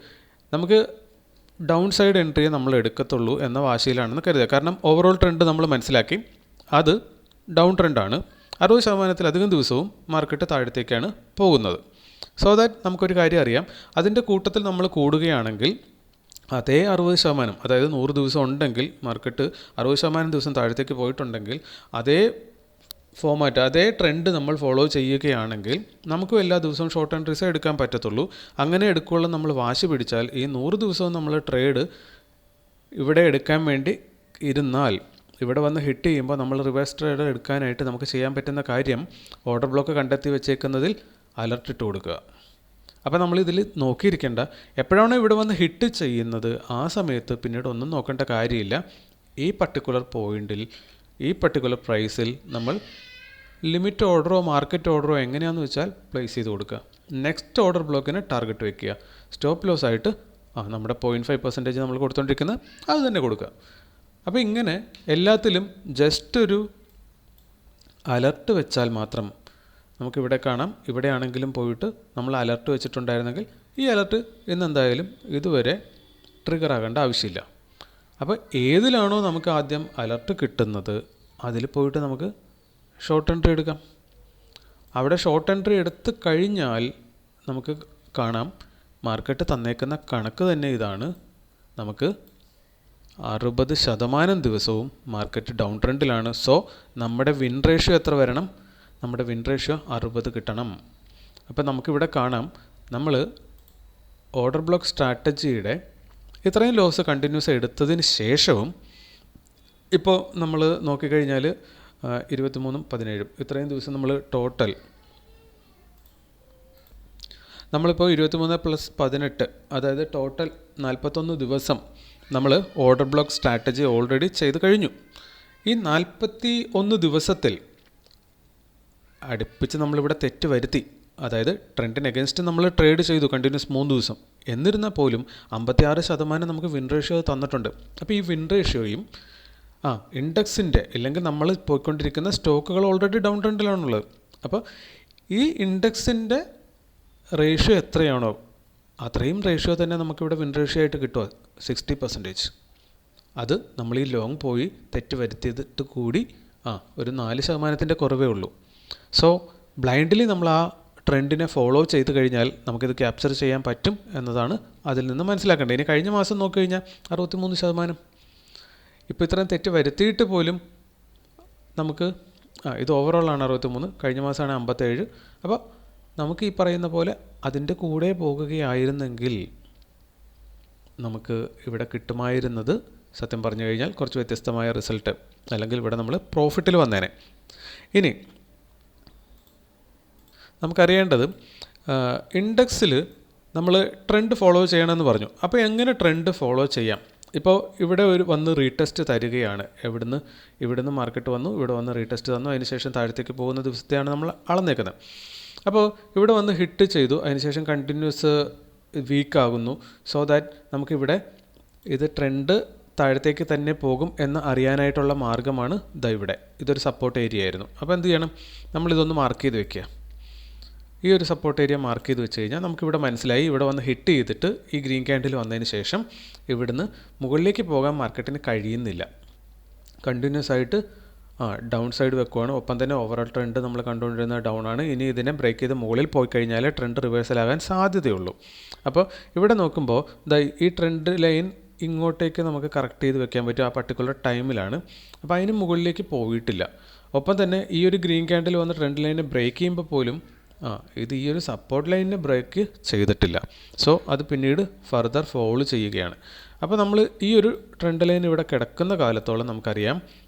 നമുക്ക് ഡൗൺ സൈഡ് എൻട്രിയെ നമ്മൾ എടുക്കത്തുള്ളൂ എന്ന വാശിയിലാണെന്ന് കരുതുക. കാരണം ഓവറോൾ ട്രെൻഡ് നമ്മൾ മനസ്സിലാക്കി, അത് ഡൗൺ ട്രെൻഡാണ്. 60%-ലധികം ദിവസവും മാർക്കറ്റ് താഴത്തേക്കാണ് പോകുന്നത്. സോ ദാറ്റ് നമുക്കൊരു കാര്യം അറിയാം, അതിൻ്റെ കൂട്ടത്തിൽ നമ്മൾ കൂടുകയാണെങ്കിൽ അതേ 60%, അതായത് 100 ദിവസം ഉണ്ടെങ്കിൽ മാർക്കറ്റ് 60% ദിവസം താഴത്തേക്ക് പോയിട്ടുണ്ടെങ്കിൽ അതേ ഫോമാറ്റ്, അതേ ട്രെൻഡ് നമ്മൾ ഫോളോ ചെയ്യുകയാണെങ്കിൽ നമുക്കും എല്ലാ ദിവസവും ഷോർട്ട് എൻട്രീസേ എടുക്കാൻ പറ്റത്തുള്ളൂ. അങ്ങനെ എടുക്കുള്ള നമ്മൾ വാശി പിടിച്ചാൽ ഈ 100 ദിവസവും നമ്മൾ ട്രേഡ് ഇവിടെ എടുക്കാൻ വേണ്ടി ഇരുന്നാൽ ഇവിടെ വന്ന് ഹിറ്റ് ചെയ്യുമ്പോൾ നമ്മൾ റിവേഴ്സ് ട്രേഡ് എടുക്കാനായിട്ട് നമുക്ക് ചെയ്യാൻ പറ്റുന്ന കാര്യം ഓർഡർ ബ്ലോക്ക് കണ്ടെത്തി വെച്ചേക്കുന്നതിൽ അലർട്ട് ഇട്ട് കൊടുക്കുക. അപ്പോൾ നമ്മളിതിൽ നോക്കിയിരിക്കേണ്ട, എപ്പോഴാണോ ഇവിടെ വന്ന് ഹിറ്റ് ചെയ്യുന്നത് ആ സമയത്ത് പിന്നീട് ഒന്നും നോക്കേണ്ട കാര്യമില്ല. ഈ പർട്ടിക്കുലർ പോയിന്റിൽ, ഈ പർട്ടിക്കുലർ പ്രൈസിൽ നമ്മൾ ലിമിറ്റ് ഓർഡറോ മാർക്കറ്റ് ഓർഡറോ എങ്ങനെയാണെന്ന് വെച്ചാൽ പ്ലേസ് ചെയ്ത് കൊടുക്കുക. നെക്സ്റ്റ് ഓർഡർ ബ്ലോക്കിന് ടാർഗറ്റ് വയ്ക്കുക. സ്റ്റോപ്പ് ലോസ് ആയിട്ട് നമ്മുടെ 0.5% നമ്മൾ കൊടുത്തുകൊണ്ടിരിക്കുന്നത് അത് തന്നെ കൊടുക്കുക. അപ്പോൾ ഇങ്ങനെ എല്ലാത്തിലും ജസ്റ്റ് ഒരു അലർട്ട് വെച്ചാൽ മാത്രം നമുക്കിവിടെ കാണാം. ഇവിടെ ആണെങ്കിലും പോയിട്ട് നമ്മൾ അലർട്ട് വെച്ചിട്ടുണ്ടായിരുന്നെങ്കിൽ ഈ അലർട്ട് ഇന്നെന്തായാലും ഇതുവരെ ട്രിഗർ ആകേണ്ട ആവശ്യമില്ല. അപ്പോൾ ഏതിലാണോ നമുക്ക് ആദ്യം അലർട്ട് കിട്ടുന്നത് അതിൽ പോയിട്ട് നമുക്ക് ഷോർട്ട് എൻട്രി എടുക്കാം. അവിടെ ഷോർട്ട് എൻട്രി എടുത്ത് കഴിഞ്ഞാൽ നമുക്ക് കാണാം മാർക്കറ്റ് തന്നേക്കുന്ന കണക്ക് തന്നെ ഇതാണ്. നമുക്ക് 60% ദിവസവും മാർക്കറ്റ് ഡൗൺ ട്രെൻഡിലാണ്. സോ നമ്മുടെ വിൻ റേഷ്യോ എത്ര വരണം? നമ്മുടെ വിൻ റേഷ്യോ 60 കിട്ടണം. അപ്പോൾ നമുക്കിവിടെ കാണാം, നമ്മൾ ഓർഡർ ബ്ലോക്ക് സ്ട്രാറ്റജിയുടെ ഇത്രയും ലോസ് കണ്ടിന്യൂസ് എടുത്തതിന് ശേഷവും ഇപ്പോൾ നമ്മൾ നോക്കിക്കഴിഞ്ഞാൽ 23-17 ഇത്രയും ദിവസം നമ്മൾ ടോട്ടൽ നമ്മളിപ്പോൾ 23+18 അതായത് ടോട്ടൽ 41 ദിവസം നമ്മൾ ഓർഡർ ബ്ലോക്ക് സ്ട്രാറ്റജി ഓൾറെഡി ചെയ്ത് കഴിഞ്ഞു. ഈ 41 ദിവസത്തിൽ അടുപ്പിച്ച് നമ്മളിവിടെ തെറ്റ് വരുത്തി, അതായത് ട്രെൻഡിന് എഗൻസ്റ്റ് നമ്മൾ ട്രേഡ് ചെയ്തു കണ്ടിന്യൂസ് 3 ദിവസം. എന്നിരുന്നാൽ പോലും 56% നമുക്ക് വിൻ റേഷ്യോ തന്നിട്ടുണ്ട്. അപ്പോൾ ഈ വിൻ റേഷ്യോയും ഇൻഡെക്സിൻ്റെ ഇല്ലെങ്കിൽ നമ്മൾ പോയിക്കൊണ്ടിരിക്കുന്ന സ്റ്റോക്കുകൾ ഓൾറെഡി ഡൗൺ ട്രെൻഡിലാണുള്ളത്. അപ്പോൾ ഈ ഇൻഡെക്സിൻ്റെ റേഷ്യോ എത്രയാണോ അത്രയും റേഷ്യോ തന്നെ നമുക്കിവിടെ വിൻ റേഷ്യോ ആയിട്ട് കിട്ടുക 60%. അത് നമ്മൾ ഈ ലോങ് പോയി തെറ്റ് വരുത്തിയിട്ട് കൂടി ഒരു 4% കുറവേ ഉള്ളൂ. സോ ബ്ലൈൻഡ്ലി നമ്മൾ ആ ട്രെൻഡിനെ ഫോളോ ചെയ്ത് കഴിഞ്ഞാൽ നമുക്കിത് ക്യാപ്ചർ ചെയ്യാൻ പറ്റും എന്നതാണ് അതിൽ നിന്ന് മനസ്സിലാക്കേണ്ടത്. ഇനി കഴിഞ്ഞ മാസം നോക്കിക്കഴിഞ്ഞാൽ 63%. ഇപ്പോൾ ഇത്രയും തെറ്റ് വരുത്തിയിട്ട് പോലും നമുക്ക് ഇത് ഓവറോളാണ് 63, കഴിഞ്ഞ മാസമാണ് 57. അപ്പോൾ നമുക്ക് ഈ പറയുന്ന പോലെ അതിൻ്റെ കൂടെ പോകുകയായിരുന്നെങ്കിൽ നമുക്ക് ഇവിടെ കിട്ടുമായിരുന്നത് സത്യം പറഞ്ഞു കഴിഞ്ഞാൽ കുറച്ച് വ്യത്യസ്തമായ റിസൾട്ട്, അല്ലെങ്കിൽ ഇവിടെ നമ്മൾ പ്രോഫിറ്റിൽ വന്നേനെ. ഇനി നമുക്കറിയേണ്ടത് ഇൻഡെക്സിൽ നമ്മൾ ട്രെൻഡ് ഫോളോ ചെയ്യണമെന്ന് പറഞ്ഞു. അപ്പോൾ എങ്ങനെ ട്രെൻഡ് ഫോളോ ചെയ്യാം? ഇപ്പോൾ ഇവിടെ വന്ന് റീടെസ്റ്റ് തരികയാണ്. ഇവിടുന്ന് മാർക്കറ്റ് വന്നു, ഇവിടെ വന്ന് റീടെസ്റ്റ് തന്നു, അതിനുശേഷം താഴത്തേക്ക് പോകുന്ന ദിവസത്തെയാണ് നമ്മൾ അളന്നേക്കുന്നത്. അപ്പോൾ ഇവിടെ വന്ന് ഹിറ്റ് ചെയ്തു, അതിനുശേഷം കണ്ടിന്യൂസ് വീക്കാകുന്നു. സോ ദാറ്റ് നമുക്കിവിടെ ഇത് ട്രെൻഡ് താഴത്തേക്ക് തന്നെ പോകും എന്ന് അറിയാനായിട്ടുള്ള മാർഗ്ഗമാണ് ഇവിടെ. ഇതൊരു സപ്പോർട്ട് ഏരിയ ആയിരുന്നു. അപ്പോൾ എന്ത് ചെയ്യണം? നമ്മളിതൊന്ന് മാർക്ക് ചെയ്ത് വെക്കുക. ഈ ഒരു സപ്പോർട്ട് ഏരിയ മാർക്ക് ചെയ്ത് വെച്ച് കഴിഞ്ഞാൽ നമുക്കിവിടെ മനസ്സിലായി, ഇവിടെ വന്ന് ഹിറ്റ് ചെയ്തിട്ട് ഈ ഗ്രീൻ ക്യാൻഡിൽ വന്നതിന് ശേഷം ഇവിടുന്ന് മുകളിലേക്ക് പോകാൻ മാർക്കറ്റിന് കഴിയുന്നില്ല. കണ്ടിന്യൂസ് ആയിട്ട് ഡൗൺ സൈഡ് വെക്കുവാണ്. ഒപ്പം തന്നെ ഓവറോൾ ട്രെൻഡ് നമ്മൾ കണ്ടുകൊണ്ടിരുന്ന ഡൗൺ ആണ്. ഇനി ഇതിനെ ബ്രേക്ക് ചെയ്ത് മുകളിൽ പോയി കഴിഞ്ഞാൽ ട്രെൻഡ് റിവേഴ്സലാകാൻ സാധ്യതയുള്ളൂ. അപ്പോൾ ഇവിടെ നോക്കുമ്പോൾ ഈ ട്രെൻഡ് ലൈൻ ഇങ്ങോട്ടേക്ക് നമുക്ക് കറക്റ്റ് ചെയ്ത് വെക്കാൻ പറ്റും ആ പർട്ടിക്കുലർ ടൈമിലാണ്. അപ്പോൾ അതിന് മുകളിലേക്ക് പോയിട്ടില്ല. ഒപ്പം തന്നെ ഈ ഒരു ഗ്രീൻ ക്യാൻഡിൽ വന്ന് ട്രെൻഡ് ലൈനെ ബ്രേക്ക് ചെയ്യുമ്പോൾ പോലും ഇത് ഈ ഒരു സപ്പോർട്ട് ലൈനിനെ ബ്രേക്ക് ചെയ്തിട്ടില്ല. സോ അത് പിന്നീട് ഫർദർ ഫോളോ ചെയ്യുകയാണ്. അപ്പോൾ നമ്മൾ ഈ ഒരു ട്രെൻഡ് ലൈൻ ഇവിടെ കിടക്കുന്ന കാലത്തോളം നമുക്കറിയാം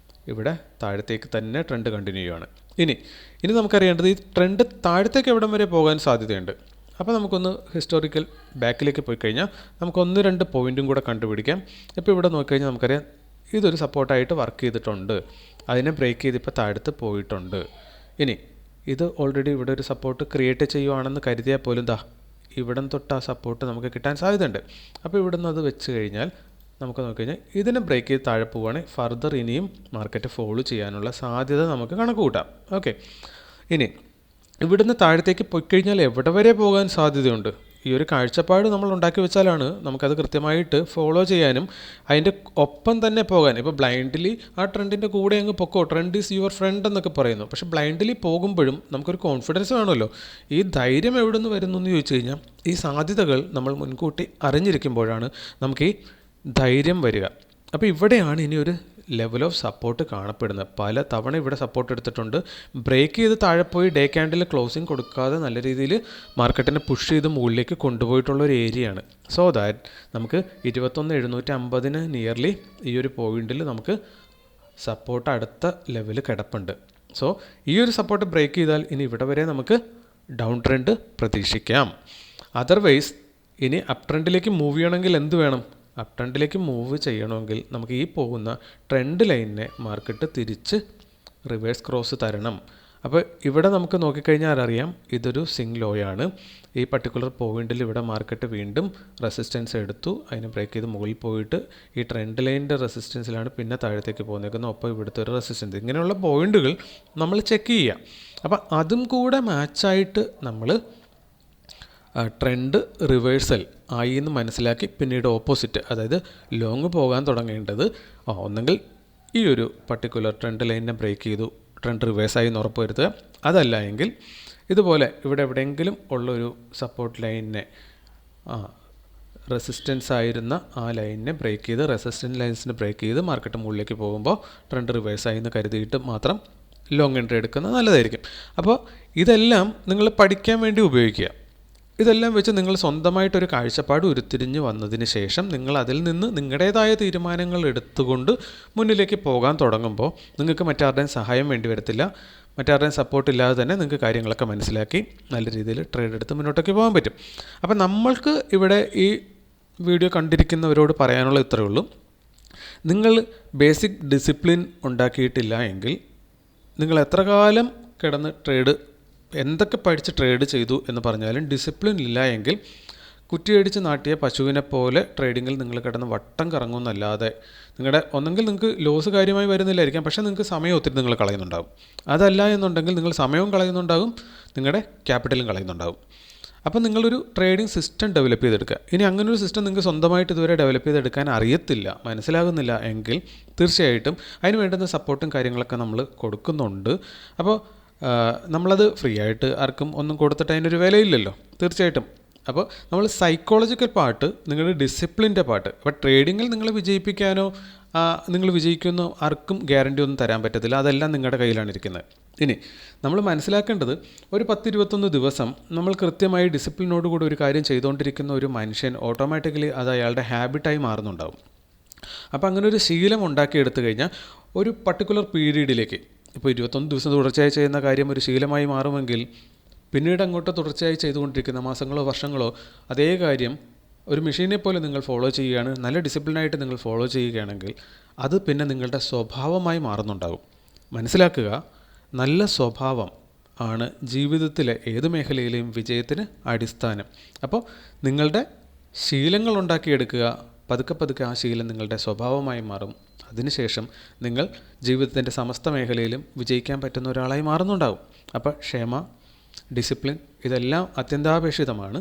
ഇവിടെ താഴത്തേക്ക് തന്നെ ട്രെൻഡ് കണ്ടിന്യൂ ചെയ്യുകയാണ്. ഇനി നമുക്കറിയേണ്ടത് ഈ ട്രെൻഡ് താഴത്തേക്ക് എവിടം വരെ പോകാൻ സാധ്യതയുണ്ട്. അപ്പോൾ നമുക്കൊന്ന് ഹിസ്റ്റോറിക്കൽ ബാക്കിലേക്ക് പോയി കഴിഞ്ഞാൽ നമുക്ക് 1-2 പോയിൻറ്റും കൂടെ കണ്ടുപിടിക്കാം. ഇപ്പോൾ ഇവിടെ നോക്കിക്കഴിഞ്ഞാൽ നമുക്കറിയാം ഇതൊരു സപ്പോർട്ടായിട്ട് വർക്ക് ചെയ്തിട്ടുണ്ട്, അതിനെ ബ്രേക്ക് ചെയ്ത് ഇപ്പോൾ താഴത്ത് പോയിട്ടുണ്ട്. ഇനി ഇത് ഓൾറെഡി ഇവിടെ ഒരു സപ്പോർട്ട് ക്രിയേറ്റ് ചെയ്യുവാണെന്ന് കരുതിയാൽ പോലും ഇവിടം തൊട്ട് ആ സപ്പോർട്ട് നമുക്ക് കിട്ടാൻ സാധ്യതയുണ്ട്. അപ്പോൾ ഇവിടെ നിന്ന് അത് വെച്ച് കഴിഞ്ഞാൽ നമുക്ക് നോക്കിക്കഴിഞ്ഞാൽ ഇതിനെ ബ്രേക്ക് ചെയ്ത് താഴെ പോവുകയാണെങ്കിൽ ഫർദർ ഇനിയും മാർക്കറ്റ് ഫോളോ ചെയ്യാനുള്ള സാധ്യത നമുക്ക് കണക്ക് കൂട്ടാം. ഓക്കെ, ഇനി ഇവിടുന്ന് താഴത്തേക്ക് പോയിക്കഴിഞ്ഞാൽ എവിടെ വരെ പോകാൻ സാധ്യതയുണ്ട്? ഈ ഒരു കാഴ്ചപ്പാട് നമ്മൾ ഉണ്ടാക്കി വെച്ചാലാണ് നമുക്കത് കൃത്യമായിട്ട് ഫോളോ ചെയ്യാനും അതിൻ്റെ ഒപ്പം തന്നെ പോകാൻ. ഇപ്പോൾ ബ്ലൈൻഡ്ലി ആ ട്രെൻഡിൻ്റെ കൂടെ അങ്ങ് പൊക്കോ, ട്രെൻഡ് ഈസ് യുവർ ഫ്രണ്ട് എന്നൊക്കെ പറയുന്നു. പക്ഷേ ബ്ലൈൻഡ്ലി പോകുമ്പോഴും നമുക്കൊരു കോൺഫിഡൻസ് വേണമല്ലോ. ഈ ധൈര്യം എവിടെ നിന്ന് വരുന്നു എന്ന് ചോദിച്ചു കഴിഞ്ഞാൽ ഈ സാധ്യതകൾ നമ്മൾ മുൻകൂട്ടി അറിഞ്ഞിരിക്കുമ്പോഴാണ് നമുക്ക് ഈ ധൈര്യം വരിക. അപ്പോൾ ഇവിടെയാണ് ഇനി ഒരു ലെവൽ ഓഫ് സപ്പോർട്ട് കാണപ്പെടുന്നത്. പല തവണ ഇവിടെ സപ്പോർട്ട് എടുത്തിട്ടുണ്ട്, ബ്രേക്ക് ചെയ്ത് താഴെ പോയി ഡേ ക്യാൻഡിൽ ക്ലോസിങ് കൊടുക്കാതെ നല്ല രീതിയിൽ മാർക്കറ്റിനെ പുഷ് ചെയ്ത് മുകളിലേക്ക് കൊണ്ടുപോയിട്ടുള്ള ഒരു ഏരിയയാണ്. സോ ദാറ്റ് നമുക്ക് 21,750 നിയർലി ഈ ഒരു പോയിന്റിൽ നമുക്ക് സപ്പോർട്ട് അടുത്ത ലെവൽ കിടപ്പുണ്ട്. സോ ഈ ഒരു സപ്പോർട്ട് ബ്രേക്ക് ചെയ്താൽ ഇനി ഇവിടെ വരെ നമുക്ക് ഡൗൺ ട്രെൻഡ് പ്രതീക്ഷിക്കാം. അതർവൈസ് ഇനി അപ് ട്രെൻഡിലേക്ക് മൂവ് ചെയ്യണമെങ്കിൽ എന്ത് വേണം? അപ് ട്രെൻഡിലേക്ക് മൂവ് ചെയ്യണമെങ്കിൽ നമുക്ക് ഈ പോകുന്ന ട്രെൻഡ് ലൈനിനെ മാർക്കറ്റ് തിരിച്ച് റിവേഴ്സ് ക്രോസ് തരണം. അപ്പോൾ ഇവിടെ നമുക്ക് നോക്കിക്കഴിഞ്ഞാൽ അറിയാം ഇതൊരു സിംഗ് ലോയാണ്. ഈ പർട്ടിക്കുലർ പോയിന്റിൽ ഇവിടെ മാർക്കറ്റ് വീണ്ടും റെസിസ്റ്റൻസ് എടുത്തു, അതിനെ ബ്രേക്ക് ചെയ്ത് മുകളിൽ പോയിട്ട് ഈ ട്രെൻഡ് ലൈനിൻ്റെ റെസിസ്റ്റൻസിലാണ് പിന്നെ താഴത്തേക്ക് പോകുന്നേക്കുന്നത്. ഒപ്പം ഇവിടുത്തെ ഒരു റെസിസ്റ്റൻസ്, ഇങ്ങനെയുള്ള പോയിന്റുകൾ നമ്മൾ ചെക്ക് ചെയ്യുക. അപ്പോൾ അതും കൂടെ മാച്ചായിട്ട് നമ്മൾ ട്രെൻഡ് റിവേഴ്സൽ ആയി എന്ന് മനസ്സിലാക്കി പിന്നീട് ഓപ്പോസിറ്റ്, അതായത് ലോങ് പോകാൻ തുടങ്ങേണ്ടത് ഒന്നെങ്കിൽ ഈ ഒരു പർട്ടിക്കുലർ ട്രെൻഡ് ലൈനിനെ ബ്രേക്ക് ചെയ്തു ട്രെൻഡ് റിവേഴ്സായി എന്ന് ഉറപ്പ് വരുത്തുക. അതല്ല എങ്കിൽ ഇതുപോലെ ഇവിടെ എവിടെയെങ്കിലും ഉള്ളൊരു സപ്പോർട്ട് ലൈനിനെ റെസിസ്റ്റൻസ് ആയിരുന്ന ആ ലൈനിനെ ബ്രേക്ക് ചെയ്ത് റെസിസ്റ്റൻസ് ലൈൻസിനെ ബ്രേക്ക് ചെയ്ത് മാർക്കറ്റ് മുകളിലേക്ക് പോകുമ്പോൾ ട്രെൻഡ് റിവേഴ്സായി എന്ന് കരുതിയിട്ട് മാത്രം ലോങ് എൻട്രി എടുക്കുന്നത് നല്ലതായിരിക്കും. അപ്പോൾ ഇതെല്ലാം നിങ്ങൾ പഠിക്കാൻ വേണ്ടി ഉപയോഗിക്കുക. ഇതെല്ലാം വെച്ച് നിങ്ങൾ സ്വന്തമായിട്ടൊരു കാഴ്ചപ്പാട് ഉരുത്തിരിഞ്ഞ് വന്നതിന് ശേഷം നിങ്ങൾ അതിൽ നിന്ന് നിങ്ങളുടേതായ തീരുമാനങ്ങൾ എടുത്തുകൊണ്ട് മുന്നിലേക്ക് പോകാൻ തുടങ്ങുമ്പോൾ നിങ്ങൾക്ക് മറ്റാരുടെയും സഹായം വേണ്ടി വരത്തില്ല. മറ്റാരുടെയും സപ്പോർട്ട് ഇല്ലാതെ തന്നെ നിങ്ങൾക്ക് കാര്യങ്ങളൊക്കെ മനസ്സിലാക്കി നല്ല രീതിയിൽ ട്രേഡ് എടുത്ത് മുന്നോട്ടേക്ക് പോകാൻ പറ്റും. അപ്പം നമ്മൾക്ക് ഇവിടെ ഈ വീഡിയോ കണ്ടിരിക്കുന്നവരോട് പറയാനുള്ള ഇത്രയേ ഉള്ളൂ. നിങ്ങൾ ബേസിക് ഡിസിപ്ലിൻ ഉണ്ടാക്കിയിട്ടില്ല എങ്കിൽ നിങ്ങൾ എത്ര കാലം കിടന്ന് ട്രേഡ് എന്തൊക്കെ പഠിച്ച് ട്രേഡ് ചെയ്തു എന്ന് പറഞ്ഞാലും ഡിസിപ്ലിൻ ഇല്ല എങ്കിൽ കുറ്റിയടിച്ച് നാട്ടിയ പശുവിനെ പോലെ ട്രേഡിങ്ങിൽ നിങ്ങൾ കിടന്ന് വട്ടം കറങ്ങുമെന്നല്ലാതെ ഒന്നെങ്കിൽ നിങ്ങൾക്ക് ലോസ് കാര്യമായി വരുന്നില്ലായിരിക്കാം, പക്ഷേ നിങ്ങൾക്ക് സമയം ഒത്തിരി നിങ്ങൾ കളയുന്നുണ്ടാകും. അതല്ല എന്നുണ്ടെങ്കിൽ നിങ്ങൾ സമയവും കളയുന്നുണ്ടാകും, നിങ്ങളുടെ ക്യാപിറ്റലും കളയുന്നുണ്ടാകും. അപ്പം നിങ്ങളൊരു ട്രേഡിംഗ് സിസ്റ്റം ഡെവലപ്പ് ചെയ്തെടുക്കുക. ഇനി അങ്ങനൊരു സിസ്റ്റം നിങ്ങൾക്ക് സ്വന്തമായിട്ട് ഇതുവരെ ഡെവലപ്പ് ചെയ്തെടുക്കാൻ അറിയത്തില്ല, മനസ്സിലാകുന്നില്ല എങ്കിൽ തീർച്ചയായിട്ടും അതിന് വേണ്ടുന്ന സപ്പോർട്ടും കാര്യങ്ങളൊക്കെ നമ്മൾ കൊടുക്കുന്നുണ്ട്. അപ്പോൾ നമ്മളത് ഫ്രീ ആയിട്ട് ആർക്കും ഒന്നും കൊടുത്തിട്ട് അതിനൊരു വിലയില്ലല്ലോ, തീർച്ചയായിട്ടും. അപ്പോൾ നമ്മൾ സൈക്കോളജിക്കൽ പാർട്ട്, നിങ്ങളുടെ ഡിസിപ്ലിൻ്റെ പാർട്ട്. അപ്പോൾ ട്രേഡിങ്ങിൽ നിങ്ങൾ വിജയിപ്പിക്കാനോ നിങ്ങൾ വിജയിക്കുമെന്നോ ആർക്കും ഗ്യാരണ്ടി ഒന്നും തരാൻ പറ്റത്തില്ല, അതെല്ലാം നിങ്ങളുടെ കയ്യിലാണ് ഇരിക്കുന്നത്. ഇനി നമ്മൾ മനസ്സിലാക്കേണ്ടത്, ഒരു 10-21 ദിവസം നമ്മൾ കൃത്യമായി ഡിസിപ്ലിനോട് കൂടി ഒരു കാര്യം ചെയ്തുകൊണ്ടിരിക്കുന്ന ഒരു മനുഷ്യൻ ഓട്ടോമാറ്റിക്കലി അത് അയാളുടെ ഹാബിറ്റായി മാറുന്നുണ്ടാവും. അപ്പോൾ അങ്ങനെ ഒരു ശീലം ഉണ്ടാക്കിയെടുത്തു കഴിഞ്ഞാൽ ഒരു പർട്ടിക്കുലർ പീരീഡിലേക്ക്, ഇപ്പോൾ 21 ദിവസം തുടർച്ചയായി ചെയ്യുന്ന കാര്യം ഒരു ശീലമായി മാറുമെങ്കിൽ പിന്നീട് അങ്ങോട്ട് തുടർച്ചയായി ചെയ്തുകൊണ്ടിരിക്കുന്ന മാസങ്ങളോ വർഷങ്ങളോ അതേ കാര്യം ഒരു മെഷീനെ പോലെ നിങ്ങൾ ഫോളോ ചെയ്യുകയാണ്, നല്ല ഡിസിപ്ലിനായിട്ട് നിങ്ങൾ ഫോളോ ചെയ്യുകയാണെങ്കിൽ അത് പിന്നെ നിങ്ങളുടെ സ്വഭാവമായി മാറുന്നുണ്ടാകും. മനസ്സിലാക്കുക, നല്ല സ്വഭാവം ആണ് ജീവിതത്തിലെ ഏത് മേഖലയിലെയും വിജയത്തിന് അടിസ്ഥാനം. അപ്പോൾ നിങ്ങളുടെ ശീലങ്ങൾ ഉണ്ടാക്കിയെടുക്കുക, പതുക്കെ പതുക്കെ ആ ശീലം നിങ്ങളുടെ സ്വഭാവമായി മാറും. അതിനുശേഷം നിങ്ങൾ ജീവിതത്തിൻ്റെ സമസ്ത മേഖലയിലും വിജയിക്കാൻ പറ്റുന്ന ഒരാളായി മാറുന്നുണ്ടാകും. അപ്പോൾ ക്ഷമ, ഡിസിപ്ലിൻ ഇതെല്ലാം അത്യന്താപേക്ഷിതമാണ്.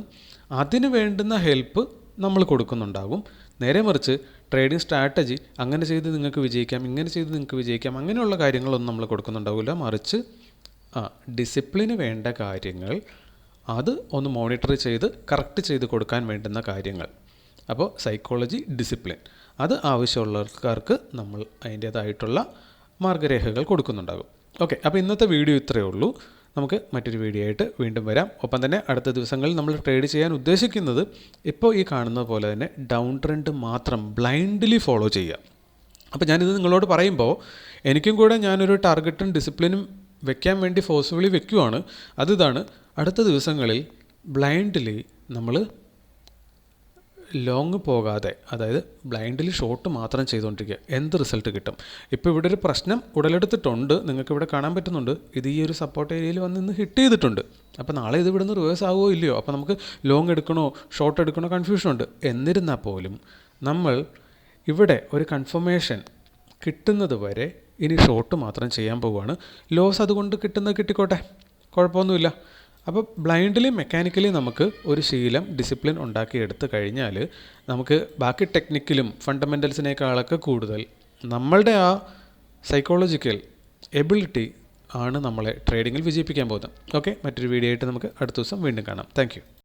അതിന് വേണ്ടുന്ന ഹെൽപ്പ് നമ്മൾ കൊടുക്കുന്നുണ്ടാകും. നേരെ മറിച്ച് ട്രേഡിംഗ് സ്ട്രാറ്റജി അങ്ങനെ ചെയ്ത് നിങ്ങൾക്ക് വിജയിക്കാം, ഇങ്ങനെ ചെയ്ത് നിങ്ങൾക്ക് വിജയിക്കാം, അങ്ങനെയുള്ള കാര്യങ്ങളൊന്നും നമ്മൾ കൊടുക്കുന്നുണ്ടാവില്ല. മറിച്ച് ഡിസിപ്ലിന് വേണ്ട കാര്യങ്ങൾ അത് ഒന്ന് മോണിറ്റർ ചെയ്ത് കറക്റ്റ് ചെയ്ത് കൊടുക്കാൻ വേണ്ടുന്ന കാര്യങ്ങൾ. അപ്പോൾ സൈക്കോളജി, ഡിസിപ്ലിൻ അത് ആവശ്യമുള്ളവർക്ക് നമ്മൾ അതിൻ്റേതായിട്ടുള്ള മാർഗ്ഗരേഖകൾ കൊടുക്കുന്നുണ്ടാകും. ഓക്കെ, അപ്പോൾ ഇന്നത്തെ വീഡിയോ ഇത്രയേ ഉള്ളൂ. നമുക്ക് മറ്റൊരു വീഡിയോ ആയിട്ട് വീണ്ടും വരാം. ഒപ്പം തന്നെ അടുത്ത ദിവസങ്ങളിൽ നമ്മൾ ട്രേഡ് ചെയ്യാൻ ഉദ്ദേശിക്കുന്നത് ഇപ്പോൾ ഈ കാണുന്നത് പോലെ തന്നെ ഡൗൺ ട്രെൻഡ് മാത്രം ബ്ലൈൻഡ്ലി ഫോളോ ചെയ്യുക. അപ്പോൾ ഞാനിത് നിങ്ങളോട് പറയുമ്പോൾ എനിക്കും കൂടെ ഞാനൊരു ടാർഗറ്റും ഡിസിപ്ലിനും വെക്കാൻ വേണ്ടി ഫോഴ്സ്ഫുള്ളി വെക്കുവാണ്. അതിതാണ്, അടുത്ത ദിവസങ്ങളിൽ ബ്ലൈൻഡ്ലി നമ്മൾ ലോങ് പോകാതെ, അതായത് ബ്ലൈൻഡ്ലി ഷോട്ട് മാത്രം ചെയ്തുകൊണ്ടിരിക്കുക, എന്ത് റിസൾട്ട് കിട്ടും. ഇപ്പോൾ ഇവിടെ ഒരു പ്രശ്നം ഉടലെടുത്തിട്ടുണ്ട്, നിങ്ങൾക്കിവിടെ കാണാൻ പറ്റുന്നുണ്ട്. ഇത് ഈ ഒരു സപ്പോർട്ട് ഏരിയയിൽ വന്ന് ഇന്ന് ഹിറ്റ് ചെയ്തിട്ടുണ്ട്. അപ്പോൾ നാളെ ഇത് ഇവിടുന്ന് റിവേഴ്സ് ആവുമോ ഇല്ലയോ, അപ്പോൾ നമുക്ക് ലോങ് എടുക്കണോ ഷോർട്ട് എടുക്കണോ കൺഫ്യൂഷനുണ്ട്. എന്നിരുന്നാൽ പോലും നമ്മൾ ഇവിടെ ഒരു കൺഫർമേഷൻ കിട്ടുന്നത് വരെ ഇനി ഷോർട്ട് മാത്രം ചെയ്യാൻ പോവുകയാണ്. ലോസ് അതുകൊണ്ട് കിട്ടുന്നത് കിട്ടിക്കോട്ടെ, കുഴപ്പമൊന്നുമില്ല. അപ്പോൾ ബ്ലൈൻഡ്ലി മെക്കാനിക്കലി നമുക്ക് ഒരു ശീലം, ഡിസിപ്ലിൻ ഉണ്ടാക്കിയെടുത്ത് കഴിഞ്ഞാൽ നമുക്ക് ബാക്കി ടെക്നിക്കലും ഫണ്ടമെൻ്റൽസിനേക്കാളൊക്കെ കൂടുതൽ നമ്മളുടെ ആ സൈക്കോളജിക്കൽ എബിലിറ്റി ആണ് നമ്മളെ ട്രേഡിങ്ങിൽ വിജയിപ്പിക്കാൻ പോകുന്നത്. ഓക്കെ, മറ്റൊരു വീഡിയോ ആയിട്ട് നമുക്ക് അടുത്ത ദിവസം വീണ്ടും കാണാം. താങ്ക്